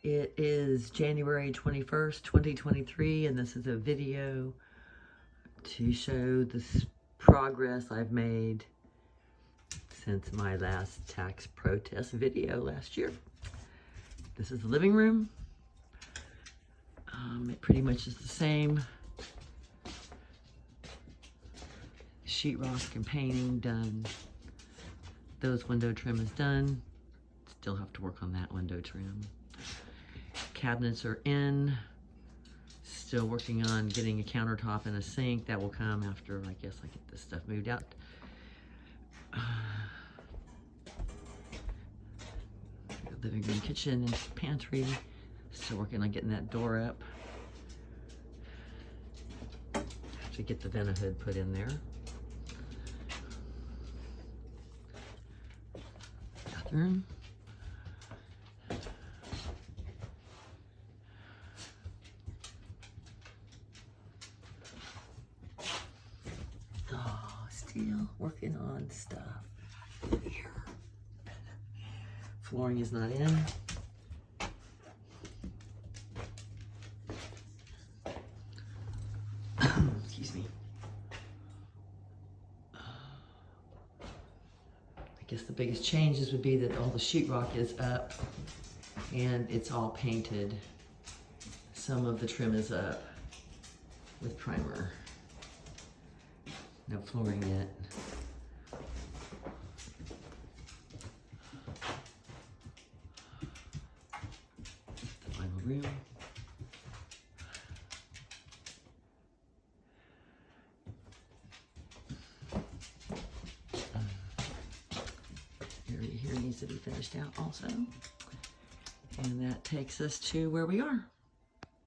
It is January 21st, 2023, and this is a video to show the progress I've made since my last tax protest video last year. This is the living room. It pretty much is the same. Sheetrock and painting done. Those window trim is done. Still have to work on that window trim. Cabinets are in. Still working on getting a countertop and a sink. That will come after, I guess, I get this stuff moved out. Living room, kitchen, and pantry. Still working on getting that door up. Have to get the Vent-A-Hood put in there. Bathroom. Oh, still working on stuff here. Flooring is not in. Excuse me. I guess the biggest changes would be that all the sheetrock is up and it's all painted. Some of the trim is up with primer. No flooring yet. The final room. Area here needs to be finished out also. And that takes us to where we are.